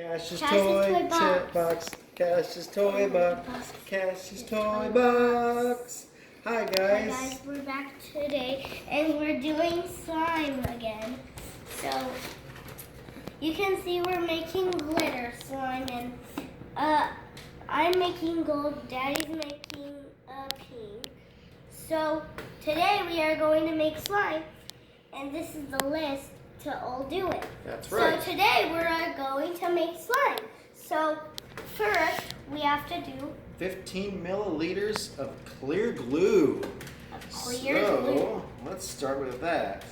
Cash's toy box. Cash's toy box. Cash's toy box. Hi guys. Hi guys, we're back today and we're doing slime again. So you can see we're making glitter slime and I'm making gold, Daddy's making pink. So today we are going to make slime and this is the list to all do it. That's right. So today we're going to make slime. So first we have to do 15 milliliters of clear glue. Glue. Let's start with that.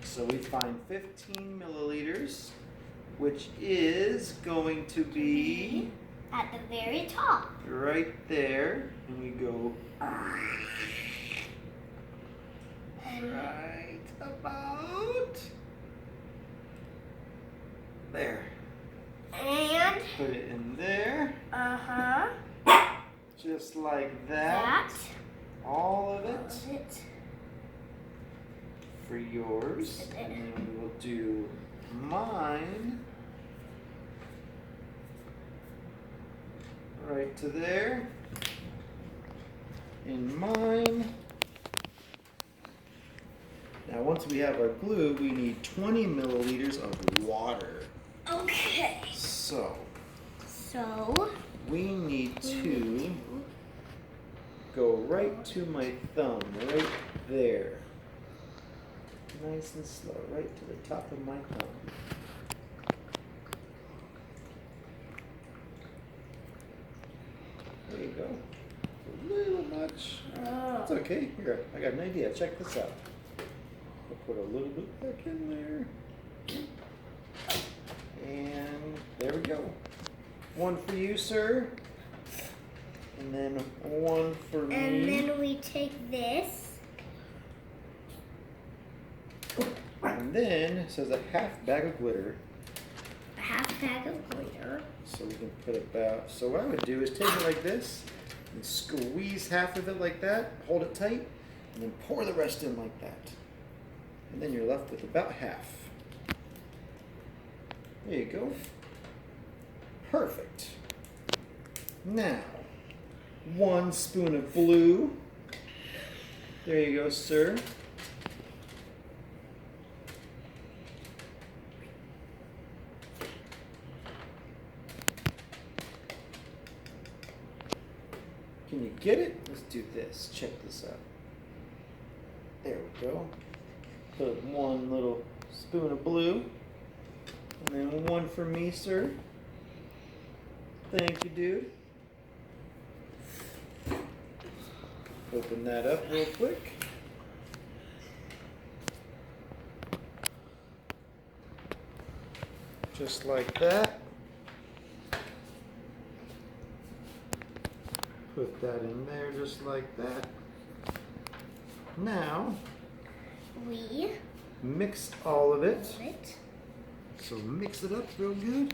So we find 15 milliliters, which is going to be at the very top. Right there. And we go right about there. And put it in there. Just like that. All of it. For yours. And then we will do mine. Right to there. In mine. Now once we have our glue, we need 20 milliliters of water. Okay. So we need to go right to my thumb, right there. Nice and slow, right to the top of my thumb. There you go. A little much. It's okay. Here, I got an idea. Check this out. I'll put a little bit back in there. And there we go. One for you, sir. And then one for me. And then we take this. And then it says a half bag of glitter. A half bag of glitter. So we can put about, so what I would do is take it like this and squeeze half of it like that, hold it tight, and then pour the rest in like that. And then you're left with about half. There you go. Perfect. Now, 1 spoon of blue. There you go, sir. Can you get it? Let's do this. Check this out. There we go. Put 1 little spoon of blue. And then 1 for me, sir. Thank you, dude. Open that up real quick. Just like that. Put that in there just like that. Now, We mix all of it. So mix it up real good.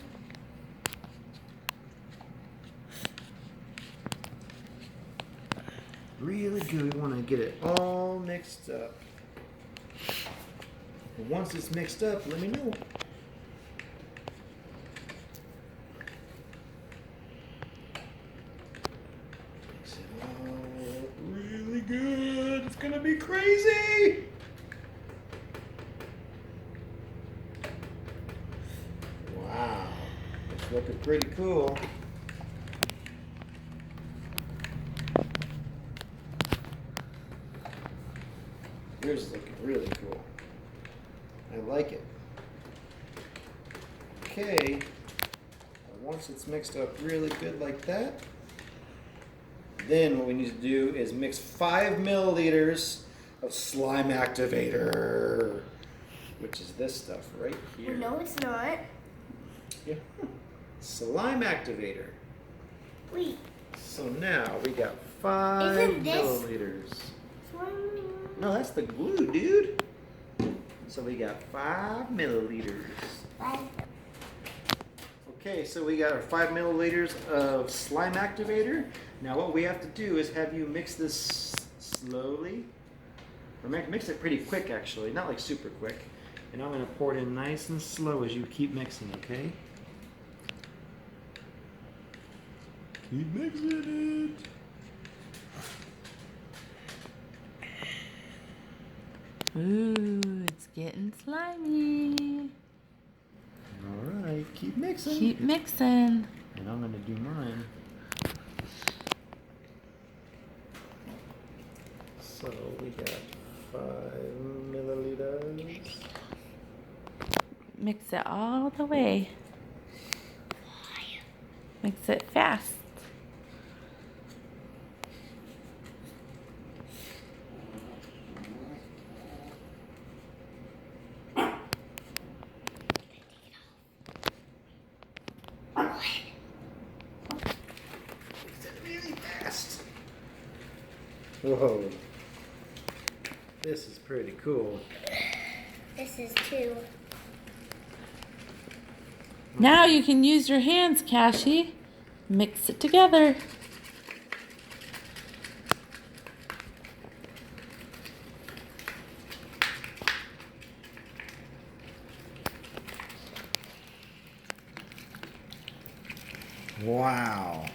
Really good. We want to get it all mixed up. And once it's mixed up, let me know. Mix it all up really good. It's going to be crazy. Wow. It's looking pretty cool. Yours is looking really cool. I like it. Okay. Once it's mixed up really good like that, then what we need to do is mix 5 milliliters of slime activator, which is this stuff right here. No, it's not. Yeah. Slime activator. Wait. So now we got 5 Isn't this milliliters. No, that's the glue, dude. So we got 5 milliliters. Okay, so we got our 5 milliliters of slime activator. Now what we have to do is have you mix this slowly. Or mix it pretty quick, actually. Not like super quick. And I'm going to pour it in nice and slow as you keep mixing, okay? Keep mixing it. Ooh, it's getting slimy. Alright, keep mixing. Keep mixing. And I'm going to do mine. So we got 5 milliliters. Mix it all the way. Mix it fast. Mix it really fast. Whoa. This is pretty cool. This is 2. Now you can use your hands, Kashi. Mix it together. Wow.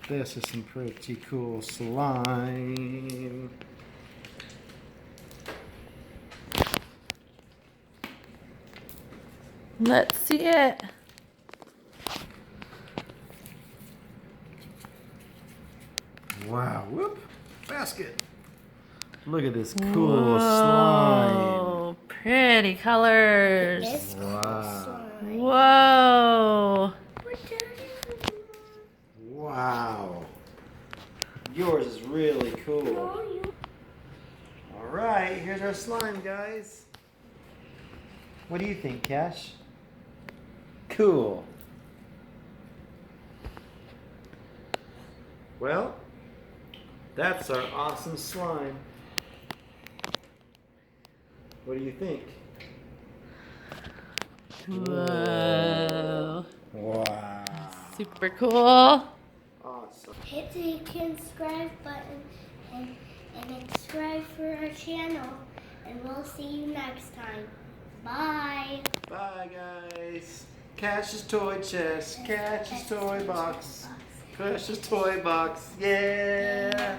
This is some pretty cool slime. Let's see it. Wow. Whoop. Basket. Look at this cool slime. Whoa, pretty colors. This Wow. slime. Whoa. Wow. Yours is really cool. Alright, here's our slime, guys. What do you think, Kash? Cool. Well, that's our awesome slime. What do you think? Whoa. Wow. Super cool. Awesome. Hit the subscribe button and subscribe for our channel. And we'll see you next time. Bye. Bye, guys. Cash's toy chest. Cash's toy box. Cash's toy box. Yeah.